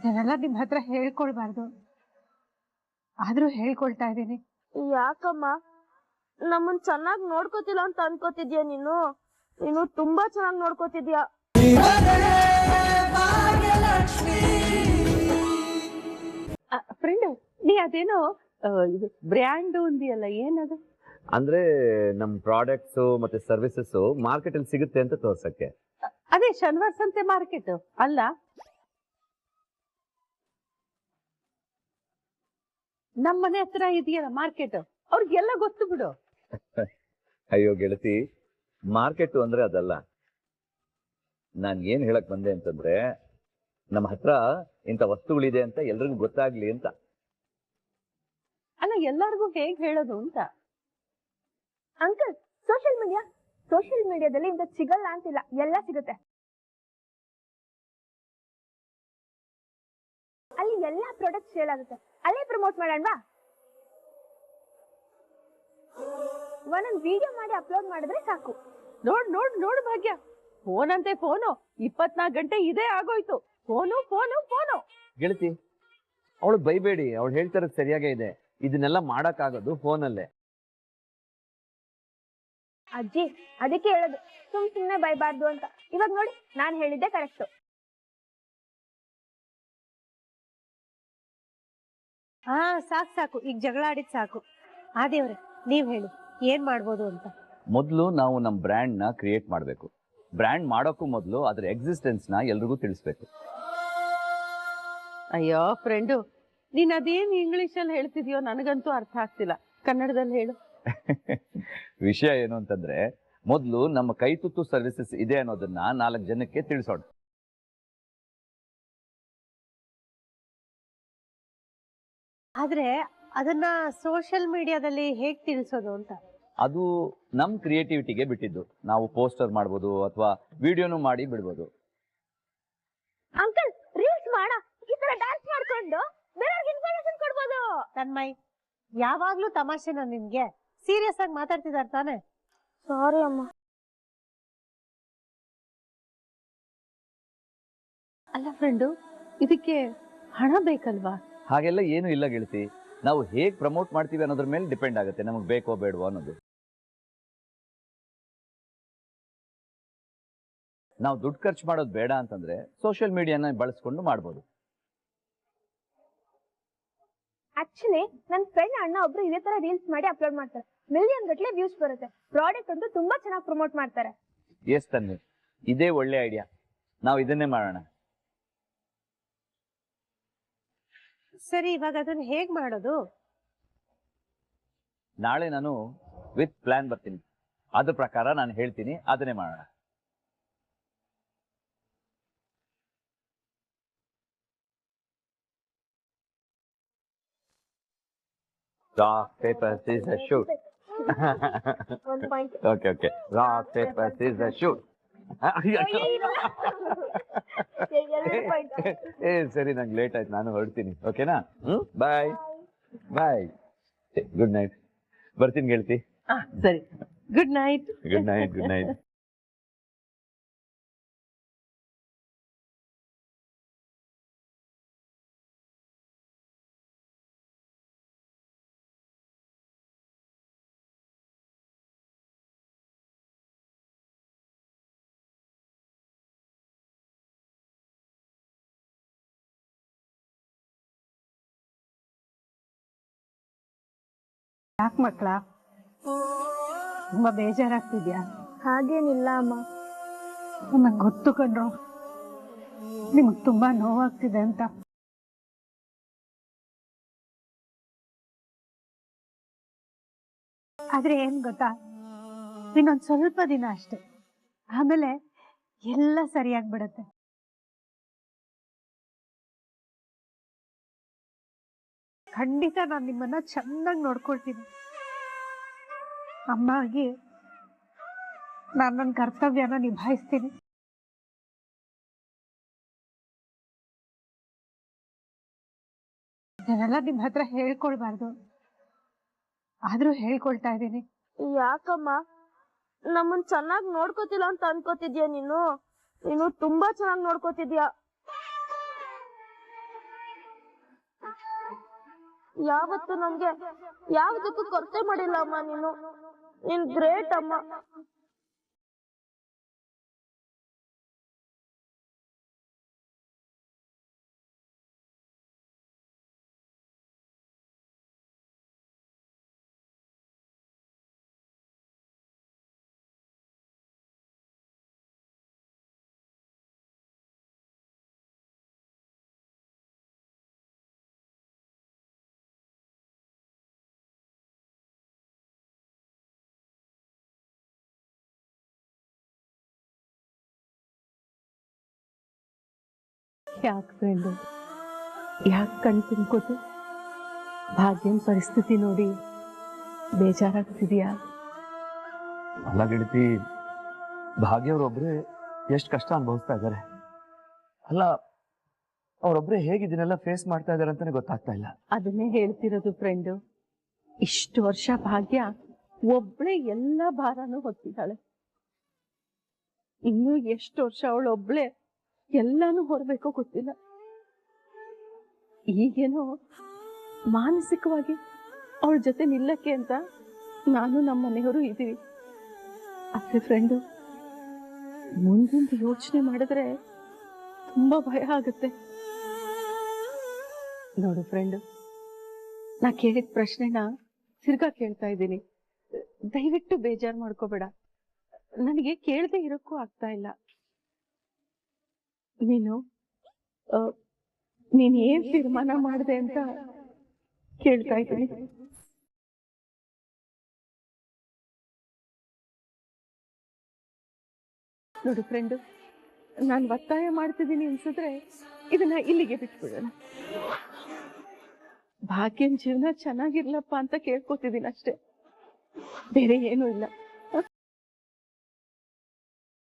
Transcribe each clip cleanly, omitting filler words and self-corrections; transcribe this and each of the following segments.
ಇದನ್ನೆಲ್ಲ ನಿಮ್ ಹತ್ರ ಹೇಳ್ಕೊಳ್ಬಾರ್ದು, ಆದ್ರೂ ಹೇಳ್ಕೊಳ್ತಾ ಇದ್ದೀನಿ. ಯಾಕಮ್ಮ ನಮ್ಮನ್ ಚೆನ್ನಾಗಿ ನೋಡ್ಕೋತಿಲ್ಲ ಅಂತ ಅನ್ಕೋತಿದ್ಯಾ? ನೀನು ನೀನು ತುಂಬಾ ಚೆನ್ನಾಗಿ ನೋಡ್ಕೋತಿದ್ಯಾ. ಫ್ರೆಂಡ್, ನೀ ಅದೇನೋ ಇದು ಬ್ರ್ಯಾಂಡ್ ಅಂದಿಯಲ್ಲ, ಏನದು? ಅಂದ್ರೆ ನಮ್ ಪ್ರಾಡಕ್ಟ್ಸ್ ಮತ್ತೆ ಸರ್ವಿಸಸ್ ಮಾರ್ಕೆಟ್ ಅಲ್ಲಿ ಸಿಗುತ್ತೆ ಅಂತ ತೋರ್ಸಕ್ಕೆ. ಅದೇ ಶನಿವಾರ ಸಂತೆ ಮಾರ್ಕೆಟ್ ಅಲ್ಲ? ನಮ್ಮ ಮನೆ ಹತ್ರ ಇದೆಯಲ್ಲ ಮಾರ್ಕೆಟ್, ಅವ್ರಿಗೆಲ್ಲ ಗೊತ್ತು ಬಿಡು. ಅಯ್ಯೋ ಗೆಳತಿ, ಮಾರ್ಕೆಟ್ ಅಂದ್ರೆ ಅದಲ್ಲ. ನಾನ್ ಏನ್ ಹೇಳಕ್ ಬಂದೆ ಅಂತಂದ್ರೆ, ನಮ್ಮ ಹತ್ರ ಇಂಥ ವಸ್ತುಗಳಿದೆ ಅಂತ ಎಲ್ರಿಗೂ ಗೊತ್ತಾಗ್ಲಿ ಅಂತ. ಅಲ್ಲ, ಎಲ್ಲರಿಗೂ ಹೇಗ್ ಹೇಳೋದು ಅಂತ. ಅಂಕಲ್, ಸೋಷಿಯಲ್ ಮೀಡಿಯಾದಲ್ಲಿ ಇಂತ ಸಿಗಲ್ಲ ಅಂತಿಲ್ಲ, ಎಲ್ಲ ಸಿಗುತ್ತೆ. ಅಲ್ಲಿ ಎಲ್ಲಾ ಪ್ರಾಡಕ್ಟ್ ಸೇಲ್ ಆಗುತ್ತೆ, ಅಲ್ಲೇ ಪ್ರಮೋಟ್ ಮಾಡೋಣವಾ? ಒಂದೊಂದು ವಿಡಿಯೋ ಮಾಡಿ ಅಪ್ಲೋಡ್ ಮಾಡಿದ್ರೆ ಸಾಕು. ನೋಡ್ ಭಾಗ್ಯ, ಫೋನ್ ಅಂತೆ ಫೋನು, 24 ಗಂಟೆ ಇದೇ ಆಗೋಯ್ತು. ಫೋನು. ಗೆಳತಿ, ಅವಳು ಬೈಬೇಡಿ, ಅವಳು ಹೇಳ್ತಾರದ್ ಸರಿಯಾಗೇ ಇದೆ. ಇದನ್ನೆಲ್ಲ ಮಾಡಕ್ ಆಗೋದು ಫೋನಲ್ಲೇ. ಅಜ್ಜಿ, ಅದಕ್ಕೆ ಹೇಳೋದು ಸುಮ್ನೆ ಬೈಬಾರ್ದು ಅಂತ. ಇವಾಗ ನೋಡಿ, ನಾನ್ ಹೇಳಿದ್ದೆ ಕರೆಕ್ಟ್. ಹಾ, ಸಾಕು, ಈಗ ಜಗಳ ಆಡಿದ್ ಸಾಕು. ಆದೇವ್ರೆ, ನೀವ್ ಹೇಳಿ ಏನ್ ಮಾಡ್ಬೋದು ಅಂತ. ಮೊದಲು ನಾವು ನಮ್ಮ ಬ್ರ್ಯಾಂಡ್ ನ ಕ್ರಿಯೇಟ್ ಮಾಡಬೇಕು. ಬ್ರ್ಯಾಂಡ್ ಮಾಡೋಕ್ಕೂ ಮೊದಲು ಅದ್ರ ಎಕ್ಸಿಸ್ಟೆನ್ಸ್ ನ ಎಲ್ರಿಗೂ ತಿಳಿಸ್ಬೇಕು. ಅಯ್ಯೋ ಫ್ರೆಂಡು, ನೀನ್ ಅದೇನ್ ಇಂಗ್ಲಿಷ್ ಅಲ್ಲಿ ಹೇಳ್ತಿದ್ಯೋ ನನಗಂತೂ ಅರ್ಥ ಆಗ್ತಿಲ್ಲ. ಕನ್ನಡದಲ್ಲಿ ಹೇಳು. ವಿಷಯ ಏನು ಅಂತಂದ್ರೆ, ಮೊದಲು ನಮ್ಮ ಕೈ ತುತ್ತು ಸರ್ವಿಸಸ್ ಇದೆ ಅನ್ನೋದನ್ನ 4 ಜನಕ್ಕೆ ತಿಳಿಸೋಣ. ಆದ್ರೆ ಅದನ್ನ ಸೋಷಿಯಲ್ ಮೀಡಿಯಾದಲ್ಲಿ ಹೇಗ್ ತಿಳಿಸೋದು ಅಂತ. ಅದು ನಮ್ ಕ್ರಿಯೇಟಿವಿಟಿಗೆ ಬಿಟ್ಟಿದ್ದು. ನಾವು ಪೋಸ್ಟರ್ ಮಾಡ್ಬೋದು ಅಥವಾ ವಿಡಿಯೋನು ಮಾಡಿ ಬಿಡ್ಬೋದು. ಅಂಕಲ್, ರೀಲ್ಸ್ ಮಾಡ, ಈ ತರ ಡ್ಯಾನ್ಸ್ ಮಾಡ್ಕೊಂಡು ಬೇರೆಯವ್ರಿಗೆ ಇನ್ಫಾರ್ಮೇಶನ್ ಕೊಡ್ಬೋದು. ತನ್ಮಯ್, ಯಾವಾಗ್ಲೂ ತಮಾಷೆನ ನಿನ್ಗೆ? ಸೀರಿಯಸ್ ಆಗಿ ಮಾತಾಡ್ತಿದಾರ ತಾನೆ? ಸಾರಿ ಅಮ್ಮ. ಅಲ್ಲ ಫ್ರೆಂಡು, ಇದಕ್ಕೆ ಹಣ ಬೇಕಲ್ವಾ? ಹಾಗೆಲ್ಲ ಏನು ಇಲ್ಲ ಗೆಳತಿ. ನಾವು ಹೇಗ್ ಪ್ರಮೋಟ್ ಮಾಡ್ತೀವಿ ಅನ್ನೋದ್ರ ಮೇಲೆ ಡಿಪೆಂಡ್ ಆಗುತ್ತೆ, ನಮಗೆ ಬೇಕೋ ಬೇಡವೋ ಅನ್ನೋದು. ನಾವು ದುಡ್ಡು ಖರ್ಚು ಮಾಡೋದು ಬೇಡ ಅಂತಂದ್ರೆ ಸೋಷಿಯಲ್ ಮೀಡಿಯಾನ ಬಳಸ್ಕೊಂಡು ಮಾಡ್ಬೋದು. ಆಕ್ಚುಲಿ ನನ್ನ ಫ್ರೆಂಡ್ ಅಣ್ಣ ಒಬ್ರು ಇದೇ ತರ ರೀಲ್ಸ್ ಮಾಡಿ ಅಪ್ಲೋಡ್ ಮಾಡ್ತಾರೆ. ಮಿಲಿಯನ್ ಗಟ್ಟಲೆ ವ್ಯೂಸ್ ಬರುತ್ತೆ. ಪ್ರಾಡಕ್ಟ್ ಅಂತೂ ತುಂಬಾ ಚೆನ್ನಾಗಿ ಪ್ರಮೋಟ್ ಮಾಡ್ತಾರೆ. ಎಸ್ ತನ್ನಿ, ಇದೇ ಒಳ್ಳೆ ಐಡಿಯಾ. ನಾವು ಇದನ್ನೇ ಮಾಡೋಣ. ಸರಿ, ಇವಾಗ ಅದನ್ನ ಹೇಗ್ ಮಾಡೋದು? ನಾಳೆ ನಾನು ವಿತ್ ಪ್ಲಾನ್ ಬರ್ತೀನಿ. ಅದ್ರ ಪ್ರಕಾರ ನಾನು ಹೇಳ್ತೀನಿ, ಅದನ್ನೇ ಮಾಡೋಣ. Rock, paper, scissors, shoot. Okay. Rock, paper, scissors, shoot. ಸರಿ, ನಂಗೆ ಲೇಟ್ ಆಯ್ತು, ನಾನು ಹೊರಡ್ತೀನಿ. ಓಕೆನಾ? ಬಾಯ್. Good night. ಬರ್ತೀನಿ ಗೆಳತಿ. ಸರಿ, ಗುಡ್ ನೈಟ್. Good night. ಯಾಕೆ ಮಕ್ಕಳ, ತುಂಬಾ ಬೇಜಾರಾಗ್ತಿದ್ಯಾ? ಹಾಗೇನಿಲ್ಲ ಅಮ್ಮ. ನಂಗೆ ಗೊತ್ತು ಕಣ್ರು, ನಿಮ್ಗೆ ತುಂಬಾ ನೋವಾಗ್ತಿದೆ ಅಂತ. ಆದ್ರೆ ಏನ್ ಗೊತ್ತಾ, ಇನ್ನೊಂದ್ ಸ್ವಲ್ಪ ದಿನ ಅಷ್ಟೆ, ಆಮೇಲೆ ಎಲ್ಲ ಸರಿಯಾಗ್ಬಿಡತ್ತೆ. ಖಂಡಿತ ನಾನು ನಿಮ್ಮನ್ನ ಚೆನ್ನಾಗಿ ನೋಡ್ಕೊಳ್ತೀನಿ. ಅಮ್ಮ ಆಗಿ ನಾನು ನನ್ನ ಕರ್ತವ್ಯನ ನಿಭಾಯಿಸ್ತೀನಿ. ಇದನ್ನೆಲ್ಲ ನಿಮ್ ಹತ್ರ ಹೇಳ್ಕೊಳ್ಬಾರ್ದು, ಆದ್ರೂ ಹೇಳ್ಕೊಳ್ತಾ ಇದ್ದೀನಿ. ಯಾಕಮ್ಮ ನಮ್ಮನ್ ಚೆನ್ನಾಗಿ ನೋಡ್ಕೋತಿಲ್ಲ ಅಂತ ಅನ್ಕೋತಿದ್ಯಾ? ನೀನು ತುಂಬಾ ಚೆನ್ನಾಗಿ ನೋಡ್ಕೋತಿದ್ಯಾ. ಯಾವತ್ತು ನಮ್ಗೆ ಯಾವ್ದಕ್ಕೂ ಕೊರತೆ ಮಾಡಿಲ್ಲ ಅಮ್ಮ. ನೀನ್ ಗ್ರೇಟ್ ಅಮ್ಮ. ಯಾಕೆ ಫ್ರೆಂಡು, ಯಾಕೆ ಕಣ್ ತುಂಬ್ಕೋತು? ಭಾಗ್ಯನ ಪರಿಸ್ಥಿತಿ ನೋಡಿ ಬೇಜಾರಾಗ್ತಿದ್ಯಾ? ಅಲ್ಲ ಗೆಳತಿ, ಭಾಗ್ಯವ್ರೊಬ್ರೆ ಎಷ್ಟು ಕಷ್ಟ ಅನುಭವಿಸ್ತಾ ಇದ್ದಾರೆ. ಅಲ್ಲ, ಅವ್ರೊಬ್ರೆ ಹೇಗೆ ಇದನ್ನೆಲ್ಲ ಫೇಸ್ ಮಾಡ್ತಾ ಇದಾರೆ ಅಂತಾನೆ ಗೊತ್ತಾಗ್ತಾ ಇಲ್ಲ. ಅದನ್ನೇ ಹೇಳ್ತಿರೋದು ಫ್ರೆಂಡು. ಇಷ್ಟು ವರ್ಷ ಭಾಗ್ಯ ಒಬ್ಳೆ ಎಲ್ಲ ಭಾರನೂ ಹೊತ್ತಿದ್ದಾಳೆ. ಇನ್ನೂ ಎಷ್ಟು ವರ್ಷ ಅವಳೊಬ್ಳೆ ಎಲ್ಲಾನು ಹೊರಬೇಕೋ ಗೊತ್ತಿಲ್ಲ. ಈಗೇನೋ ಮಾನಸಿಕವಾಗಿ ಅವಳ ಜೊತೆ ನಿಲ್ಲಕ್ಕೆ ಅಂತ ನಾನು ನಮ್ಮ ಮನೆಯವರು ಇದ್ದೀವಿ. ಅದೇ ಫ್ರೆಂಡು, ಮುಂದಿಂದ ಯೋಚನೆ ಮಾಡಿದ್ರೆ ತುಂಬಾ ಭಯ ಆಗುತ್ತೆ. ನೋಡು ಫ್ರೆಂಡು, ನಾ ಕೇಳಿದ ಪ್ರಶ್ನೆನ ತಿರ್ಗಾ ಕೇಳ್ತಾ ಇದ್ದೀನಿ. ದಯವಿಟ್ಟು ಬೇಜಾರು ಮಾಡ್ಕೋಬೇಡ. ನನಗೆ ಕೇಳದೆ ಇರೋಕ್ಕೂ ಆಗ್ತಾ ಇಲ್ಲ. ನೀನ್ ಏನ್ ತೀರ್ಮಾನ ಮಾಡಿದೆ ಅಂತ ಕೇಳ್ತಾ ಇದ್ದೀನಿ. ನೋಡು ಫ್ರೆಂಡು, ನಾನು ಒತ್ತಾಯ ಮಾಡ್ತಿದ್ದೀನಿ ಅನ್ಸಿದ್ರೆ ಇದನ್ನ ಇಲ್ಲಿಗೆ ಬಿಟ್ಬಿಡೋಣ. ಭಾಗ್ಯನ್ ಜೀವನ ಚೆನ್ನಾಗಿರ್ಲಪ್ಪ ಅಂತ ಕೇಳ್ಕೊತಿದ್ದೀನಿ ಅಷ್ಟೇ, ಬೇರೆ ಏನೂ ಇಲ್ಲ.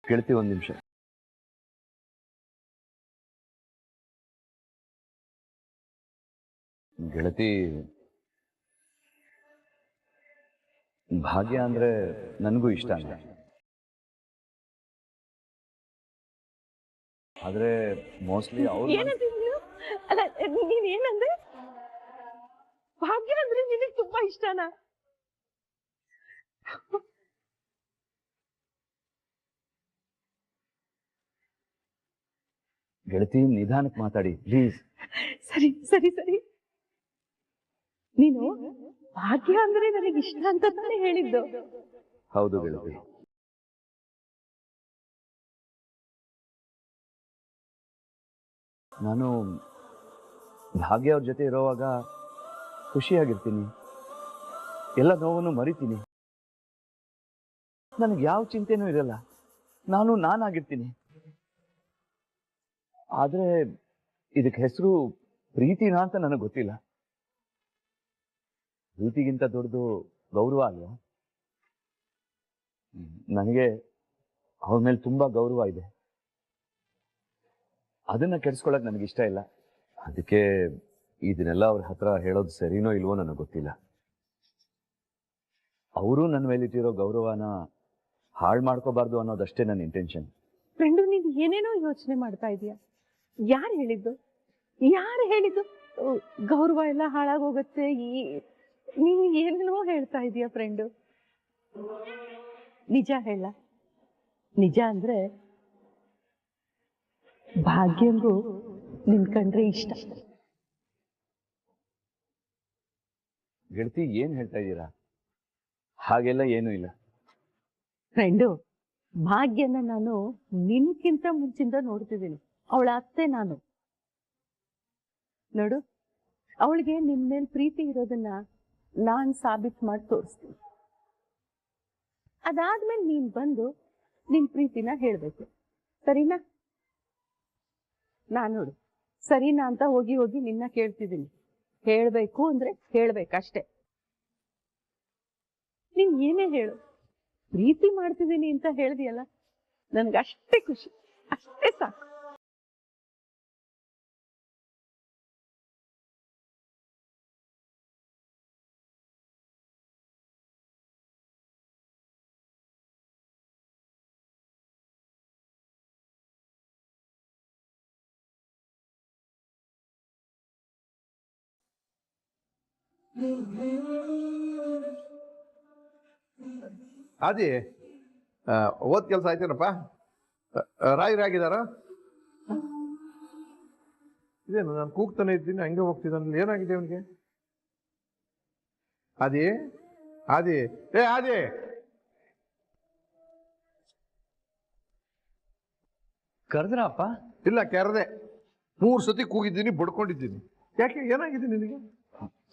ಗೆಳತಿ, ಒಂದ್ ನಿಮಿಷ. ಗೆಳತಿ, ಭಾಗ್ಯ ಅಂದ್ರೆ ನನಗೂ ಇಷ್ಟ ಅಂತ. ಆದ್ರೆ ಮೋಸ್ಟ್ಲಿ ಅವ್ರು ಅಲ್ಲ, ನೀನ್ ಏನಂದ್ರೆ ಭಾಗ್ಯ ಅಂದ್ರೆ ನಿನಗೆ ತುಂಬಾ ಇಷ್ಟನಾ? ಗೆಳತಿ, ನಿಧಾನಕ್ಕೆ ಮಾತಾಡಿ ಪ್ಲೀಸ್. ಸರಿ ಸರಿ ಸರಿ. ನೀನು ಭಾಗ್ಯ ಅಂದ್ರೆ ನನಗೆ ಇಷ್ಟ ಅಂತ ತಾನೇ ಹೇಳಿದ್ದು? ಹೌದು ಗೆಳತಿ. ನಾನು ಭಾಗ್ಯ ಅವ್ರ ಜೊತೆ ಇರೋವಾಗ ಖುಷಿಯಾಗಿರ್ತೀನಿ, ಎಲ್ಲ ನೋವನ್ನು ಮರಿತೀನಿ. ನನಗೆ ಯಾವ ಚಿಂತೆನೂ ಇರಲ್ಲ, ನಾನಾಗಿರ್ತೀನಿ. ಆದ್ರೆ ಇದಕ್ಕೆ ಹೆಸರು ಪ್ರೀತಿನಾ ಅಂತ ನನಗೆ ಗೊತ್ತಿಲ್ಲ. ಪ್ರೀತಿಗಿಂತ ದೊಡ್ಡದು ಗೌರವ ಅಲ್ವಾ? ನನಗೆ ಅವ್ರ ಮೇಲೆ ತುಂಬಾ ಗೌರವ ಇದೆ. ಅದನ್ನ ಕೆಡಿಸ್ಕೊಳಕ್ ನನಗಿಷ್ಟ ಇಲ್ಲ. ಅದಕ್ಕೆ ಇದನ್ನೆಲ್ಲ ಅವ್ರ ಹತ್ರ ಹೇಳೋದು ಸರಿನೋ ಇಲ್ವೋ ನನಗೆ ಗೊತ್ತಿಲ್ಲ. ಅವರು ನನ್ನ ಮೇಲಿಟ್ಟಿರೋ ಗೌರವನ ಹಾಳು ಮಾಡ್ಕೋಬಾರ್ದು ಅನ್ನೋದಷ್ಟೇ ನನ್ನ ಇಂಟೆನ್ಷನ್. ಫ್ರೆಂಡು, ನೀನು ಏನೇನೋ ಯೋಚನೆ ಮಾಡ್ತಾ ಇದೀಯ. ಯಾರು ಹೇಳಿದ್ದು ಗೌರವ ಎಲ್ಲ ಹಾಳಾಗೋಗತ್ತೆ? ನೀನು ಏನೇನೋ ಹೇಳ್ತಾ ಇದೀಯ ಫ್ರೆಂಡು. ನಿಜ ಹೇಳ. ನಿಜ ಅಂದ್ರೆ ಭಾಗ್ಯಂಗೂ ನಿನ್ ಕಂಡ್ರೆ ಇಷ್ಟ. ಗೆಳತಿ, ಏನ್ ಹೇಳ್ತಾ ಇದ್ದೀರಾ? ಹಾಗೆಲ್ಲ ಏನೂ ಇಲ್ಲ. ಫ್ರೆಂಡು, ಭಾಗ್ಯನ ನಾನು ನಿನ್ಕಿಂತ ಮುಂಚಿಂದ ನೋಡ್ತಿದ್ದೀನಿ. ಅವಳ ಅತ್ತೆ ನಾನು. ನೋಡು, ಅವಳಿಗೆ ನಿನ್ ಮೇಲೆ ಪ್ರೀತಿ ಇರೋದನ್ನ ನಾನ್ ಸಾಬೀತು ಮಾಡಿ ತೋರಿಸ್ತೀನಿ. ಅದಾದ್ಮೇಲೆ ನೀನ್ ಬಂದು ನಿನ್ ಪ್ರೀತಿನ ಹೇಳ್ಬೇಕು, ಸರಿನಾ? ನೋಡು, ಸರಿನಾ ಅಂತ ಹೋಗಿ ನಿನ್ನ ಕೇಳ್ತಿದ್ದೀನಿ. ಹೇಳ್ಬೇಕು ಅಂದ್ರೆ ಹೇಳ್ಬೇಕಷ್ಟೆ. ನೀನ್ ಏನೇ ಹೇಳು, ಪ್ರೀತಿ ಮಾಡ್ತಿದ್ದೀನಿ ಅಂತ ಹೇಳ್ದಿಯಲ್ಲ, ನನ್ಗಷ್ಟೇ ಖುಷಿ, ಅಷ್ಟೇ ಸಾಕು. ಅದೇ ಓದ್ ಕೆಲಸ ಆಯ್ತೇನಪ್ಪ? ರಾಗಿದಾರ? ಇದೇನು ನಾನು ಕೂಗ್ತಾನೆ ಇದ್ದೀನಿ, ಹಂಗೆ ಹೋಗ್ತಿದ್ದಾನಲ್ಲಿ, ಏನಾಗಿದೆ ಅವನಿಗೆ? ಅದೇ ಅದೇ ಅದೇ ಕರೆದ್ರಪ್ಪ? ಇಲ್ಲ, ಕೆರದೆ 3 ಸತಿ ಕೂಗಿದ್ದೀನಿ, ಬಡ್ಕೊಂಡಿದ್ದೀನಿ. ಯಾಕೆ, ಏನಾಗಿದೆ ನಿನಗೆ?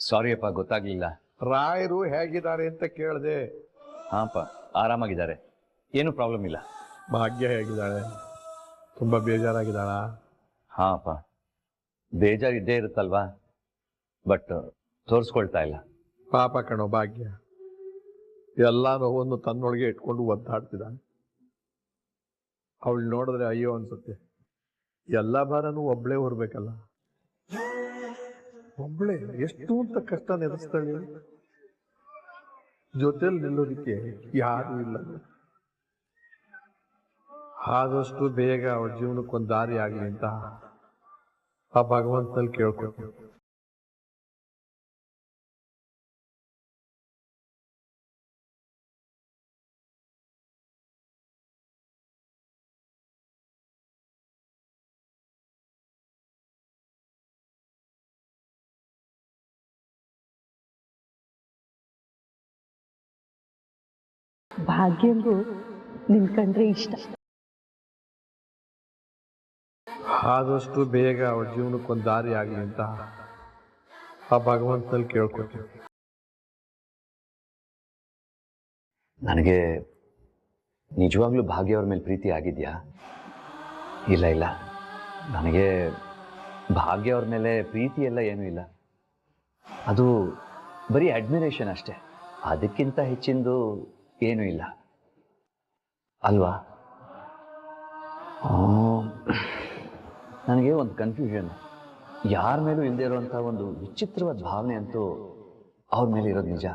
ಸಾರಿ ಅಪ್ಪ, ಗೊತ್ತಾಗ್ಲಿಲ್ಲ. ರಾಯರು ಹೇಗಿದ್ದಾರೆ ಅಂತ ಕೇಳಿದೆ. ಹಾಂಪ್ಪ, ಆರಾಮಾಗಿದ್ದಾರೆ, ಏನು ಪ್ರಾಬ್ಲಮ್ ಇಲ್ಲ. ಭಾಗ್ಯ ಹೇಗಿದ್ದಾಳೆ? ತುಂಬಾ ಬೇಜಾರಾಗಿದ್ದಾಳ? ಹಾ ಅಪ್ಪ, ಬೇಜಾರು ಇದ್ದೇ ಇರುತ್ತಲ್ವಾ, ಬಟ್ ತೋರಿಸ್ಕೊಳ್ತಾ ಇಲ್ಲ. ಪಾಪ ಕಣೋ ಭಾಗ್ಯ, ಎಲ್ಲ ನೋವನ್ನು ತನ್ನೊಳಗೆ ಇಟ್ಕೊಂಡು ಒದ್ದಾಡ್ತಿದ್ದಾಳೆ. ಅವಳು ನೋಡಿದ್ರೆ ಅಯ್ಯೋ ಅನ್ಸುತ್ತೆ. ಎಲ್ಲ ಭಾರನೂ ಒಬ್ಳೇ ಹೊರ್ಬೇಕಲ್ಲ. ಒಬ್ಳೆ ಎಷ್ಟು ಅಂತ ಕಷ್ಟ ನೆನೆಸ್ತಾಳೆ. ಜೊತೆಲಿ ನಿಲ್ಲೋದಕ್ಕೆ ಯಾರು ಇಲ್ಲ. ಆದಷ್ಟು ಬೇಗ ಅವಳ ಜೀವನಕ್ಕೊಂದು ದಾರಿ ಆಗ್ಲಿ ಅಂತ ಆ ಭಗವಂತನಲ್ಲಿ ಕೇಳ್ಕೊಳ್ತೀನಿ. ಭಾಗ್ಯಂಗೂ ನಿನ್ ಕಂಡ್ರೆ ಇಷ್ಟ. ಆದಷ್ಟು ಬೇಗ ಅವಳ ಜೀವನಕ್ಕೊಂದು ದಾರಿ ಆಗ್ಲಿ ಅಂತ ಆ ಭಗವಂತನಲ್ಲಿ ಕೇಳ್ಕೊಳ್ತೀನಿ. ನನಗೆ ನಿಜವಾಗ್ಲೂ ಭಾಗ್ಯ ಅವ್ರ ಮೇಲೆ ಪ್ರೀತಿ ಆಗಿದೆಯಾ? ಇಲ್ಲ ಇಲ್ಲ, ನನಗೆ ಭಾಗ್ಯ ಅವ್ರ ಮೇಲೆ ಪ್ರೀತಿ ಎಲ್ಲ ಏನೂ ಇಲ್ಲ. ಅದು ಬರೀ ಅಡ್ಮಿರೇಷನ್ ಅಷ್ಟೇ, ಅದಕ್ಕಿಂತ ಹೆಚ್ಚಿಂದು ಏನೂ ಇಲ್ಲ ಅಲ್ವಾ? ನನಗೆ ಒಂದು ಕನ್ಫ್ಯೂಷನ್, ಯಾರ ಮೇಲೂ ಇಲ್ಲದೆ ಇರುವಂಥ ಒಂದು ವಿಚಿತ್ರವಾದ ಭಾವನೆ ಅಂತೂ ಅವ್ರ ಮೇಲೆ ಇರೋದು ನಿಜ.